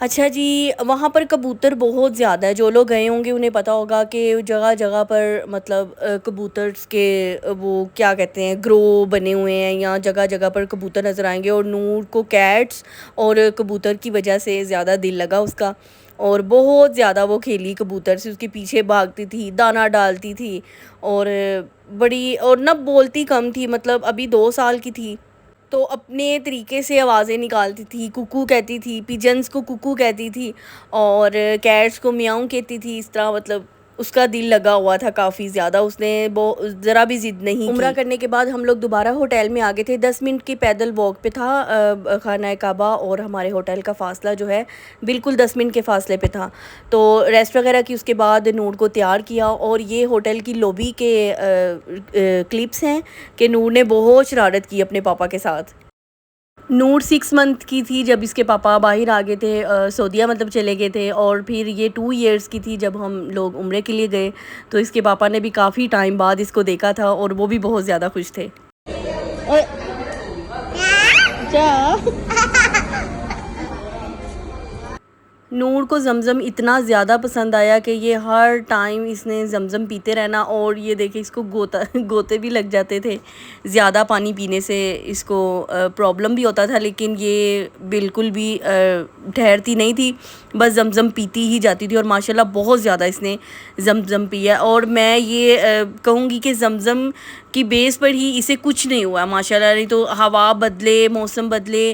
اچھا جی، وہاں پر کبوتر بہت زیادہ ہے. جو لوگ گئے ہوں گے انہیں پتہ ہوگا کہ جگہ جگہ پر مطلب کبوترز کے وہ کیا کہتے ہیں گرو بنے ہوئے ہیں، یا جگہ جگہ پر کبوتر نظر آئیں گے. اور نور کو کیٹس اور کبوتر کی وجہ سے زیادہ دل لگا اس کا، اور بہت زیادہ وہ کھیلی کبوتر سے، اس کے پیچھے بھاگتی تھی، دانہ ڈالتی تھی، اور بڑی اور نہ بولتی کم تھی، مطلب ابھی 2 سال کی تھی تو اپنے طریقے سے آوازیں نکالتی تھی. کوکو کہتی تھی، پیجنز کو کوکو کہتی تھی، اور کیٹس کو میاؤں کہتی تھی. اس طرح مطلب اس کا دل لگا ہوا تھا کافی زیادہ، اس نے ذرا بھی ضد نہیں کی. عمرہ کرنے کے بعد ہم لوگ دوبارہ ہوٹل میں آ گئے تھے. 10 منٹ کی پیدل واک پہ تھا خانہ کعبہ، اور ہمارے ہوٹل کا فاصلہ جو ہے بالکل 10 منٹ کے فاصلے پہ تھا. تو ریسٹ وغیرہ کی، اس کے بعد نور کو تیار کیا. اور یہ ہوٹل کی لوبی کے کلپس ہیں کہ نور نے بہت شرارت کی اپنے پاپا کے ساتھ. نور 6 منتھ کی تھی جب اس کے پاپا باہر آ گئے تھے، سعودیہ مطلب چلے گئے تھے. اور پھر یہ 2 ایئرس کی تھی جب ہم لوگ عمرے کے لیے گئے، تو اس کے پاپا نے بھی کافی ٹائم بعد اس کو دیکھا تھا، اور وہ بھی بہت زیادہ خوش تھے. نور کو زمزم اتنا زیادہ پسند آیا کہ یہ ہر ٹائم اس نے زمزم پیتے رہنا. اور یہ دیکھیں اس کو گوتے بھی لگ جاتے تھے زیادہ پانی پینے سے، اس کو پرابلم بھی ہوتا تھا، لیکن یہ بالکل بھی ٹھہرتی نہیں تھی، بس زمزم پیتی ہی جاتی تھی. اور ماشاءاللہ بہت زیادہ اس نے زمزم پیا. اور میں یہ کہوں گی کہ زمزم کی بیس پر ہی اسے کچھ نہیں ہوا ماشاءاللہ. نہیں تو ہوا بدلے، موسم بدلے،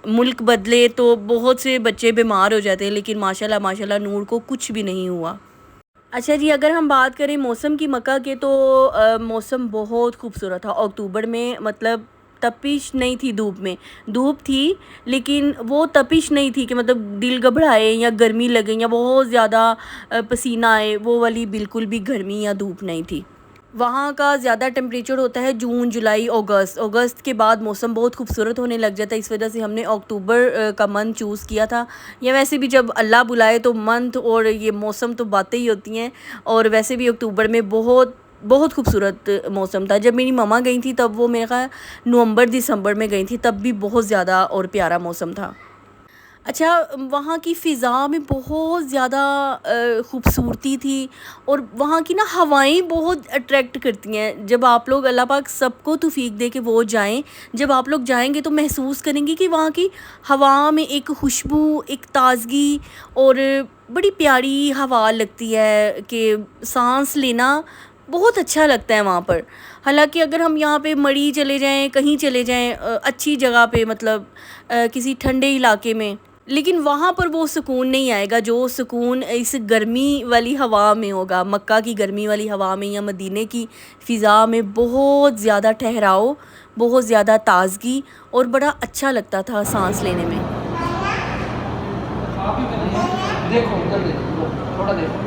ملک بدلے تو بہت سے بچے بیمار ہو جاتے ہیں، لیکن ماشاءاللہ نور کو کچھ بھی نہیں ہوا. اچھا جی، اگر ہم بات کریں موسم کی مکہ کے، تو موسم بہت خوبصورت تھا اکتوبر میں. مطلب تپش نہیں تھی دھوپ میں، دھوپ تھی لیکن وہ تپش نہیں تھی کہ مطلب دل گھبرائے یا گرمی لگے یا بہت زیادہ پسینہ آئے، وہ والی بالکل بھی گرمی یا دھوپ نہیں تھی. وہاں کا زیادہ ٹمپریچر ہوتا ہے جون، جولائی، اگست کے بعد موسم بہت خوبصورت ہونے لگ جاتا ہے. اس وجہ سے ہم نے اکتوبر کا منتھ چوز کیا تھا. یا ویسے بھی جب اللہ بلائے تو منتھ اور یہ موسم تو باتیں ہی ہوتی ہیں. اور ویسے بھی اکتوبر میں بہت خوبصورت موسم تھا. جب میری ماما گئی تھی تب وہ میرے خیال نومبر دسمبر میں گئی تھی، تب بھی بہت زیادہ اور پیارا موسم تھا. اچھا، وہاں کی فضا میں بہت زیادہ خوبصورتی تھی، اور وہاں کی نا ہوائیں بہت اٹریکٹ کرتی ہیں. جب آپ لوگ، اللہ پاک سب کو توفیق دے کہ وہ جائیں، جب آپ لوگ جائیں گے تو محسوس کریں گے کہ وہاں کی ہوا میں ایک خوشبو، ایک تازگی، اور بڑی پیاری ہوا لگتی ہے کہ سانس لینا بہت اچھا لگتا ہے وہاں پر. حالانکہ اگر ہم یہاں پہ مڑی چلے جائیں، کہیں چلے جائیں اچھی جگہ پہ، مطلب کسی ٹھنڈے علاقے میں، لیکن وہاں پر وہ سکون نہیں آئے گا جو سکون اس گرمی والی ہوا میں ہوگا. مکہ کی گرمی والی ہوا میں یا مدینے کی فضا میں بہت زیادہ ٹھہراؤ، بہت زیادہ تازگی، اور بڑا اچھا لگتا تھا سانس لینے میں. دیکھو ادھر دیکھو، تھوڑا دیکھو.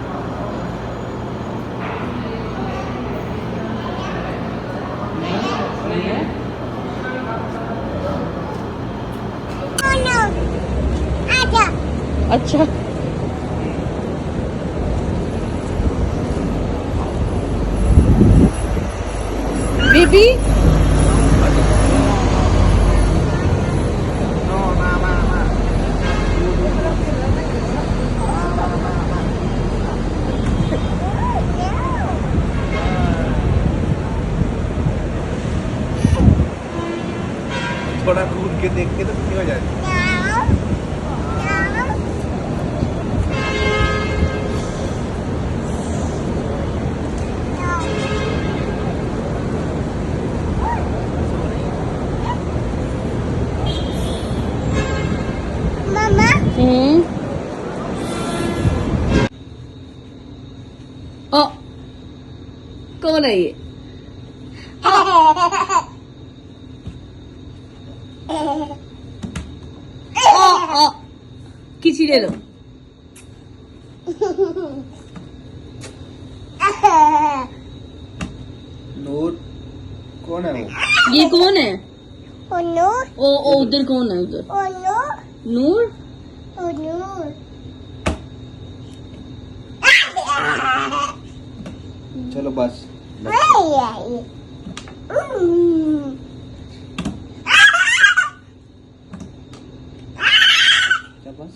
اچھا بیبی، تھوڑا کود کے دیکھ کے تو کتنی ہو جاتی. کون ہے یہ؟ کسی لے لو. نور کون ہے وہ؟ یہ کون ہے؟ او ادھر کون ہے؟ ادھر نور. چلو بس. کیا بس؟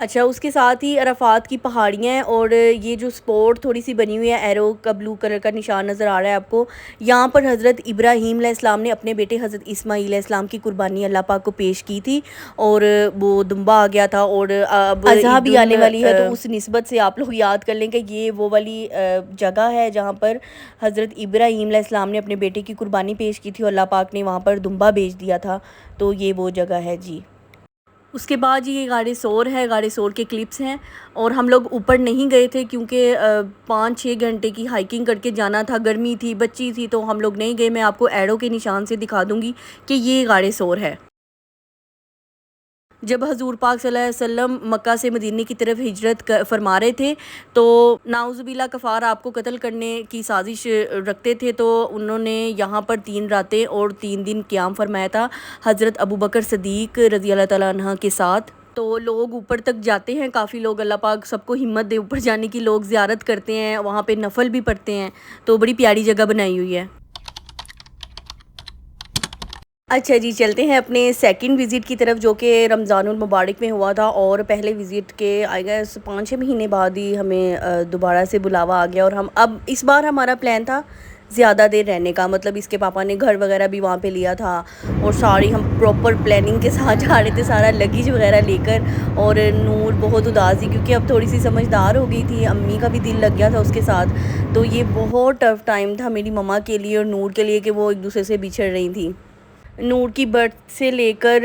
اچھا، اس کے ساتھ ہی عرفات کی پہاڑیاں ہیں، اور یہ جو سپورٹ تھوڑی سی بنی ہوئی ہے، ایرو کا بلو کلر کا نشان نظر آ رہا ہے آپ کو، یہاں پر حضرت ابراہیم علیہ السلام نے اپنے بیٹے حضرت اسماعیل علیہ السلام کی قربانی اللہ پاک کو پیش کی تھی، اور وہ دمبا آ گیا تھا، اور اب اضحیٰ بھی آنے والی ہے، تو اس نسبت سے آپ لوگ یاد کر لیں کہ یہ وہ والی جگہ ہے جہاں پر حضرت ابراہیم علیہ السلام نے اپنے بیٹے کی قربانی پیش کی تھی، اور اللہ پاک نے وہاں پر دمبا بھیج دیا تھا، تو یہ وہ جگہ ہے جی۔ اس کے بعد یہ غار ثور ہے، غار ثور کے کلپس ہیں، اور ہم لوگ اوپر نہیں گئے تھے کیونکہ 5-6 گھنٹے کی ہائکنگ کر کے جانا تھا، گرمی تھی، بچی تھی، تو ہم لوگ نہیں گئے۔ میں آپ کو ایرو کے نشان سے دکھا دوں گی کہ یہ غار ثور ہے۔ جب حضور پاک صلی اللہ علیہ وسلم مکہ سے مدینے کی طرف ہجرت فرما رہے تھے، تو نعوذ باللہ کفار آپ کو قتل کرنے کی سازش رکھتے تھے، تو انہوں نے یہاں پر 3 راتیں اور 3 دن قیام فرمایا تھا حضرت ابوبکر صدیق رضی اللہ تعالیٰ عنہ کے ساتھ۔ تو لوگ اوپر تک جاتے ہیں، کافی لوگ، اللہ پاک سب کو ہمت دے اوپر جانے کی، لوگ زیارت کرتے ہیں، وہاں پہ نفل بھی پڑھتے ہیں، تو بڑی پیاری جگہ بنائی ہوئی ہے۔ اچھا جی، چلتے ہیں اپنے سیکنڈ وزٹ کی طرف، جو کہ رمضان المبارک میں ہوا تھا، اور پہلے وزٹ کے آئی گیس 5-6 مہینے بعد ہی ہمیں دوبارہ سے بلاوا آ گیا، اور ہم اب اس بار ہمارا پلان تھا زیادہ دیر رہنے کا، مطلب اس کے پاپا نے گھر وغیرہ بھی وہاں پہ لیا تھا، اور ساری ہم پراپر پلاننگ کے ساتھ جا رہے تھے، سارا لگیج وغیرہ لے کر، اور نور بہت اداس تھی کیونکہ اب تھوڑی سی سمجھدار ہو گئی تھی، امی کا بھی دل لگ گیا تھا اس کے ساتھ، تو یہ بہت ٹف ٹائم تھا میری مما کے لیے اور نور کے لیے کہ وہ ایک دوسرے سے بچھڑ رہی تھیں۔ نور کی برتھ سے لے کر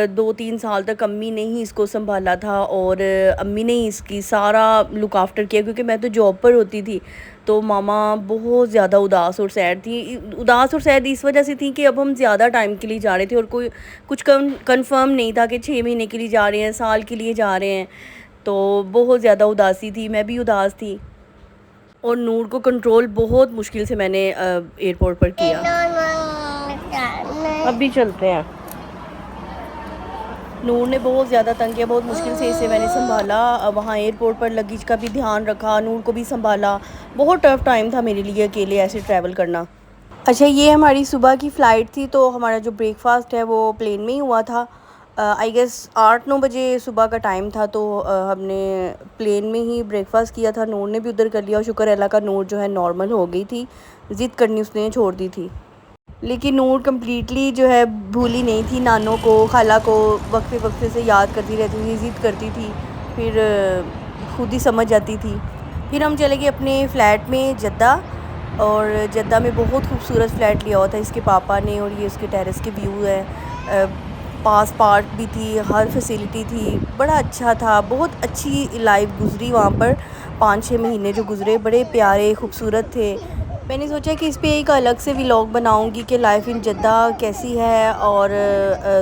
2-3 سال تک امی نے ہی اس کو سنبھالا تھا، اور امی نے ہی اس کی سارا لک آفٹر کیا، کیونکہ میں تو جاب پر ہوتی تھی، تو ماما بہت زیادہ اداس اور سیڈ تھی۔ اداس اور سیڈ اس وجہ سے تھی کہ اب ہم زیادہ ٹائم کے لیے جا رہے تھے، اور کوئی کچھ کنفرم نہیں تھا کہ 6 مہینے کے لیے جا رہے ہیں، سال کے لیے جا رہے ہیں، تو بہت زیادہ اداسی تھی، میں بھی اداس تھی، اور نور کو کنٹرول بہت مشکل سے میں نے ایئرپورٹ پر کیا۔ اب بھی چلتے ہیں۔ نور نے بہت زیادہ تنگ کیا، بہت مشکل سے اسے میں نے سنبھالا، وہاں ایئرپورٹ پر لگیج کا بھی دھیان رکھا، نور کو بھی سنبھالا، بہت ٹف ٹائم تھا میرے لیے اکیلے ایسے ٹریول کرنا۔ اچھا، یہ ہماری صبح کی فلائٹ تھی، تو ہمارا جو بریک فاسٹ ہے وہ پلین میں ہی ہوا تھا، آئی گیس 8-9 بجے صبح کا ٹائم تھا، تو ہم نے پلین میں ہی بریک فاسٹ کیا تھا، نور نے بھی ادھر کر لیا، اور شکر اللہ کا نور جو ہے نارمل ہو گئی تھی، ضد کرنی اس نے چھوڑ دی تھی، لیکن نور کمپلیٹلی جو ہے بھولی نہیں تھی، نانوں کو، خالہ کو وقفے وقفے سے یاد کرتی رہتی تھی، ضد کرتی تھی، پھر خود ہی سمجھ جاتی تھی۔ پھر ہم چلے گئے اپنے فلیٹ میں جدہ، اور جدہ میں بہت خوبصورت فلیٹ لیا ہوا تھا اس کے پاپا نے، اور یہ اس کے ٹیرس کے ویو ہے، پاس پارک بھی تھی، ہر فیسیلیٹی تھی، بڑا اچھا تھا، بہت اچھی لائف گزری وہاں پر، 5-6 مہینے جو گزرے بڑے پیارے خوبصورت تھے۔ میں نے سوچا کہ اس پہ ایک الگ سے ولاگ بناؤں گی کہ لائف ان جدہ کیسی ہے، اور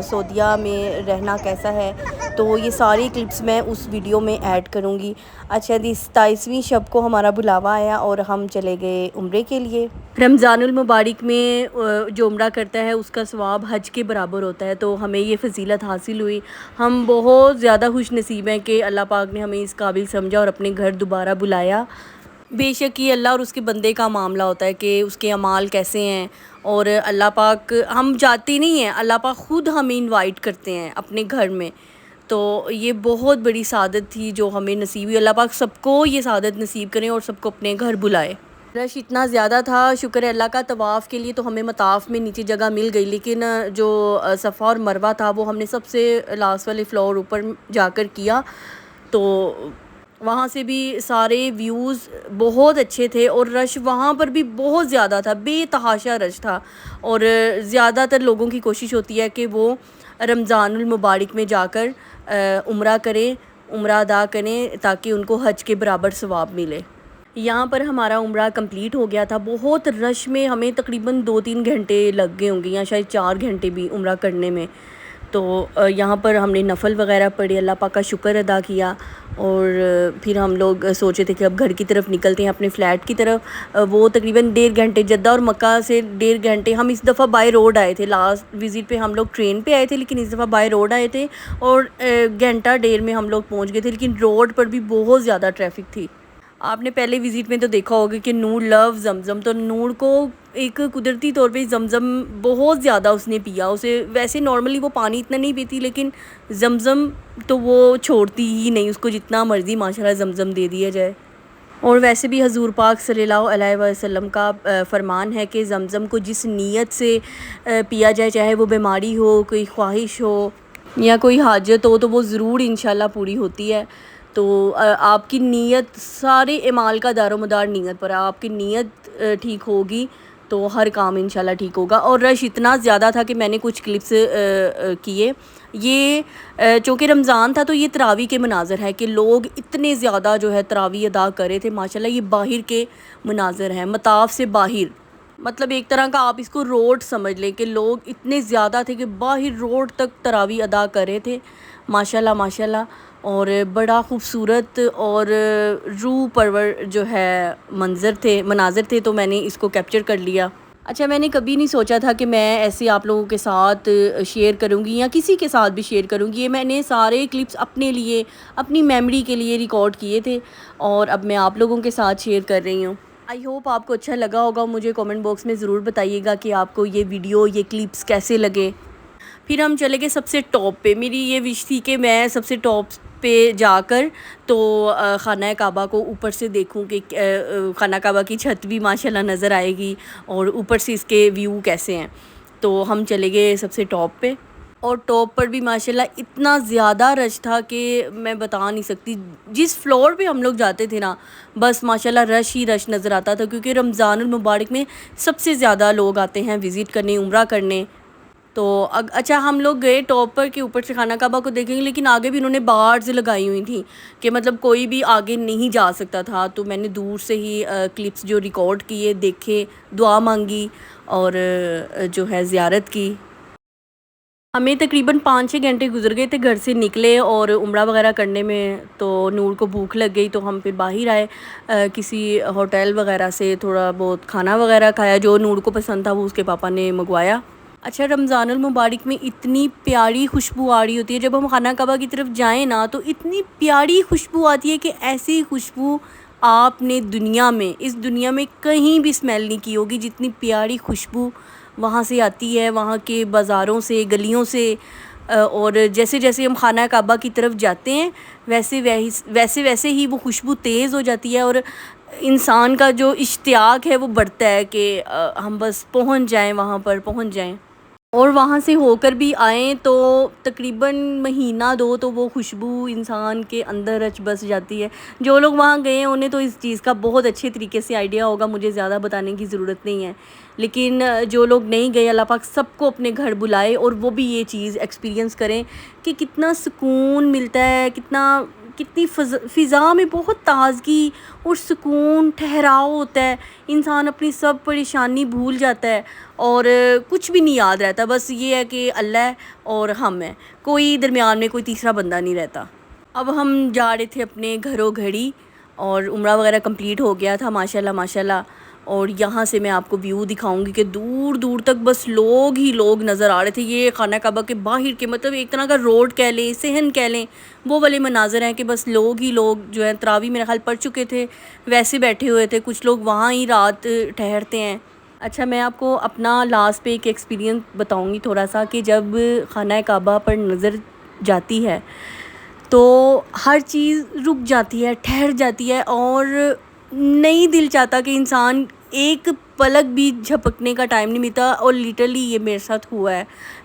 سعودیہ میں رہنا کیسا ہے، تو یہ ساری کلپس میں اس ویڈیو میں ایڈ کروں گی۔ اچھا جی، 27ویں شب کو ہمارا بلاوا آیا، اور ہم چلے گئے عمرے کے لیے۔ رمضان المبارک میں جو عمرہ کرتا ہے اس کا ثواب حج کے برابر ہوتا ہے، تو ہمیں یہ فضیلت حاصل ہوئی، ہم بہت زیادہ خوش نصیب ہیں کہ اللہ پاک نے ہمیں اس قابل سمجھا اور اپنے گھر دوبارہ بلایا۔ بے شک یہ اللہ اور اس کے بندے کا معاملہ ہوتا ہے کہ اس کے اعمال کیسے ہیں، اور اللہ پاک، ہم جاتے نہیں ہیں، اللہ پاک خود ہمیں انوائٹ کرتے ہیں اپنے گھر میں، تو یہ بہت بڑی سعادت تھی جو ہمیں نصیب ہوئی۔ اللہ پاک سب کو یہ سعادت نصیب کریں اور سب کو اپنے گھر بلائے۔ رش اتنا زیادہ تھا، شکر ہے اللہ کا، طواف کے لیے تو ہمیں مطاف میں نیچے جگہ مل گئی، لیکن جو صفا اور مروہ تھا وہ ہم نے سب سے لاسٹ والے فلور اوپر جا کر کیا، تو وہاں سے بھی سارے ویوز بہت اچھے تھے، اور رش وہاں پر بھی بہت زیادہ تھا، بے تحاشا رش تھا، اور زیادہ تر لوگوں کی کوشش ہوتی ہے کہ وہ رمضان المبارک میں جا کر عمرہ کریں، عمرہ ادا کریں، تاکہ ان کو حج کے برابر ثواب ملے۔ یہاں پر ہمارا عمرہ کمپلیٹ ہو گیا تھا، بہت رش میں ہمیں تقریباً 2-3 گھنٹے لگ گئے ہوں گے، یا شاید 4 گھنٹے بھی عمرہ کرنے میں، تو یہاں پر ہم نے نفل وغیرہ پڑھے، اللہ پاک کا شکر ادا کیا، اور پھر ہم لوگ سوچے تھے کہ اب گھر کی طرف نکلتے ہیں، اپنے فلیٹ کی طرف۔ وہ تقریباً 1.5 گھنٹے، جدہ اور مکہ سے 1.5 گھنٹے، ہم اس دفعہ بائی روڈ آئے تھے، لاسٹ وزٹ پہ ہم لوگ ٹرین پہ آئے تھے، لیکن اس دفعہ بائی روڈ آئے تھے، اور 1.5 گھنٹے میں ہم لوگ پہنچ گئے تھے، لیکن روڈ پر بھی بہت زیادہ ٹریفک تھی۔ آپ نے پہلے وزٹ میں تو دیکھا ہوگا کہ نور لو زمزم، تو نور کو ایک قدرتی طور پہ زمزم بہت زیادہ اس نے پیا. اسے ویسے نارملی وہ پانی اتنا نہیں پیتی، لیکن زمزم تو وہ چھوڑتی ہی نہیں، اس کو جتنا مرضی ماشاءاللہ زمزم دے دیا جائے. اور ویسے بھی حضور پاک صلی اللہ علیہ وسلم کا فرمان ہے کہ زمزم کو جس نیت سے پیا جائے، چاہے وہ بیماری ہو، کوئی خواہش ہو یا کوئی حاجت ہو، تو وہ ضرور انشاءاللہ پوری ہوتی ہے. تو آپ کی نیت، سارے اعمال کا دار و مدار نیت پر ہے. آپ کی نیت ٹھیک ہوگی تو ہر کام انشاءاللہ ٹھیک ہوگا. اور رش اتنا زیادہ تھا کہ میں نے کچھ کلپس کیے. یہ چونکہ رمضان تھا تو یہ تراویح کے مناظر ہے کہ لوگ اتنے زیادہ جو ہے تراویح ادا کر رہے تھے ماشاءاللہ. یہ باہر کے مناظر ہیں، مطاف سے باہر، مطلب ایک طرح کا آپ اس کو روڈ سمجھ لیں کہ لوگ اتنے زیادہ تھے کہ باہر روڈ تک تراویح ادا کر رہے تھے ماشاءاللہ ماشاءاللہ. اور بڑا خوبصورت اور روح پرور جو ہے مناظر تھے، تو میں نے اس کو کیپچر کر لیا. اچھا، میں نے کبھی نہیں سوچا تھا کہ میں ایسے آپ لوگوں کے ساتھ شیئر کروں گی یا کسی کے ساتھ بھی شیئر کروں گی. یہ میں نے سارے کلپس اپنے لیے، اپنی میموری کے لیے ریکارڈ کیے تھے اور اب میں آپ لوگوں کے ساتھ شیئر کر رہی ہوں. آئی ہوپ آپ کو اچھا لگا ہوگا. مجھے کامنٹ باکس میں ضرور بتائیے گا کہ آپ کو یہ ویڈیو، یہ کلپس کیسے لگے. پھر ہم چلے گئے سب سے ٹاپ پہ. میری یہ وش تھی کہ میں سب سے ٹاپ پہ جا کر تو خانہ کعبہ کو اوپر سے دیکھوں کہ خانہ کعبہ کی چھت بھی ماشاءاللہ نظر آئے گی اور اوپر سے اس کے ویو کیسے ہیں. تو ہم چلے گئے سب سے ٹاپ پہ، اور ٹاپ پر بھی ماشاءاللہ اتنا زیادہ رش تھا کہ میں بتا نہیں سکتی. جس فلور پہ ہم لوگ جاتے تھے نا، بس ماشاءاللہ رش ہی رش نظر آتا تھا، کیونکہ رمضان المبارک میں سب سے زیادہ لوگ آتے ہیں وزٹ کرنے، عمرہ کرنے. تو اچھا، ہم لوگ گئے ٹاپ پر کہ اوپر سے خانہ کعبہ کو دیکھیں گے، لیکن آگے بھی انہوں نے بارز لگائی ہوئی تھیں کہ مطلب کوئی بھی آگے نہیں جا سکتا تھا. تو میں نے دور سے ہی کلپس جو ریکارڈ کیے، دیکھے، دعا مانگی اور جو ہے زیارت کی. ہمیں تقریباً 5-6 گھنٹے گزر گئے تھے گھر سے نکلے اور عمرہ وغیرہ کرنے میں. تو نور کو بھوک لگ گئی تو ہم پھر باہر آئے، کسی ہوٹل وغیرہ سے تھوڑا بہت کھانا وغیرہ کھایا. جو نور کو پسند تھا وہ اس کے پاپا نے منگوایا. اچھا، رمضان المبارک میں اتنی پیاری خوشبو آ رہی ہوتی ہے. جب ہم خانہ کعبہ کی طرف جائیں نا تو اتنی پیاری خوشبو آتی ہے کہ ایسی خوشبو آپ نے اس دنیا میں کہیں بھی اسمیل نہیں کی ہوگی جتنی پیاری خوشبو وہاں سے آتی ہے، وہاں کے بازاروں سے، گلیوں سے. اور جیسے جیسے ہم خانہ کعبہ کی طرف جاتے ہیں ویسے ہی وہ خوشبو تیز ہو جاتی ہے، اور انسان کا جو اشتیاق ہے وہ بڑھتا ہے کہ ہم بس پہنچ جائیں، وہاں پر پہنچ جائیں. اور وہاں سے ہو کر بھی آئیں تو تقریباً مہینہ 2 تو وہ خوشبو انسان کے اندر رچ بس جاتی ہے. جو لوگ وہاں گئے ہیں انہیں تو اس چیز کا بہت اچھے طریقے سے آئیڈیا ہوگا، مجھے زیادہ بتانے کی ضرورت نہیں ہے. لیکن جو لوگ نہیں گئے، اللہ پاک سب کو اپنے گھر بلائے اور وہ بھی یہ چیز ایکسپیرینس کریں کہ کتنا سکون ملتا ہے، کتنی فضا میں بہت تازگی اور سکون، ٹھہراؤ ہوتا ہے. انسان اپنی سب پریشانی بھول جاتا ہے اور کچھ بھی نہیں یاد رہتا. بس یہ ہے کہ اللہ ہے اور ہم ہیں، کوئی درمیان میں کوئی تیسرا بندہ نہیں رہتا. اب ہم جا رہے تھے اپنے گھروں گھڑی اور عمرہ وغیرہ کمپلیٹ ہو گیا تھا ماشاءاللہ ماشاءاللہ. اور یہاں سے میں آپ کو ویو دکھاؤں گی کہ دور دور تک بس لوگ ہی لوگ نظر آ رہے تھے. یہ خانہ کعبہ کے باہر کے، مطلب ایک طرح کا روڈ کہہ لیں، صحن کہہ لیں، وہ والے مناظر ہیں کہ بس لوگ ہی لوگ جو ہیں تراویح میرے خیال پڑھ چکے تھے ویسے بیٹھے ہوئے تھے. کچھ لوگ وہاں ہی رات ٹھہرتے ہیں. اچھا، میں آپ کو اپنا لاسٹ پہ ایک ایکسپیرینس بتاؤں گی تھوڑا سا کہ جب خانہ کعبہ پر نظر جاتی ہے تو ہر چیز رک جاتی ہے، ٹھہر جاتی ہے، اور نہیں دل چاہتا کہ انسان ایک پلک بھی جھپکنے کا ٹائم نہیں ملتا. اور لٹرلی یہ میرے ساتھ ہوا ہے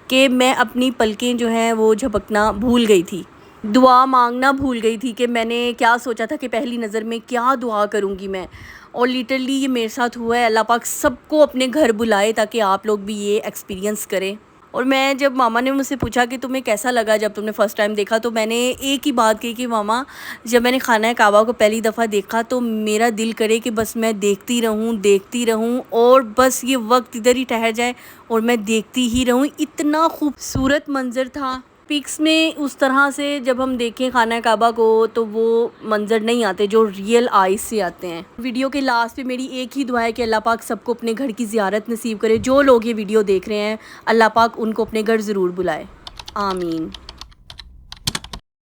کہ میں اپنی پلکیں جو ہیں وہ جھپکنا بھول گئی تھی، دعا مانگنا بھول گئی تھی کہ میں نے کیا سوچا تھا کہ پہلی نظر میں کیا دعا کروں گی میں. اور لٹرلی یہ میرے ساتھ ہوا ہے. اللہ پاک سب کو اپنے گھر بلائے تاکہ آپ لوگ بھی یہ ایکسپیرینس کریں. اور میں جب ماما نے مجھ سے پوچھا کہ تمہیں کیسا لگا جب تم نے فرسٹ ٹائم دیکھا، تو میں نے ایک ہی بات کہی کہ ماما، جب میں نے خانہ کعبہ کو پہلی دفعہ دیکھا تو میرا دل کرے کہ بس میں دیکھتی رہوں اور بس یہ وقت ادھر ہی ٹھہر جائے اور میں دیکھتی ہی رہوں. اتنا خوبصورت منظر تھا. پکس میں اس طرح سے جب ہم دیکھیں خانہ کعبہ کو تو وہ منظر نہیں آتے جو ریئل آئیز سے آتے ہیں. ویڈیو کے لاسٹ پہ میری ایک ہی دعا ہے کہ اللہ پاک سب کو اپنے گھر کی زیارت نصیب کرے. جو لوگ یہ ویڈیو دیکھ رہے ہیں اللہ پاک ان کو اپنے گھر ضرور بلائے. آمین.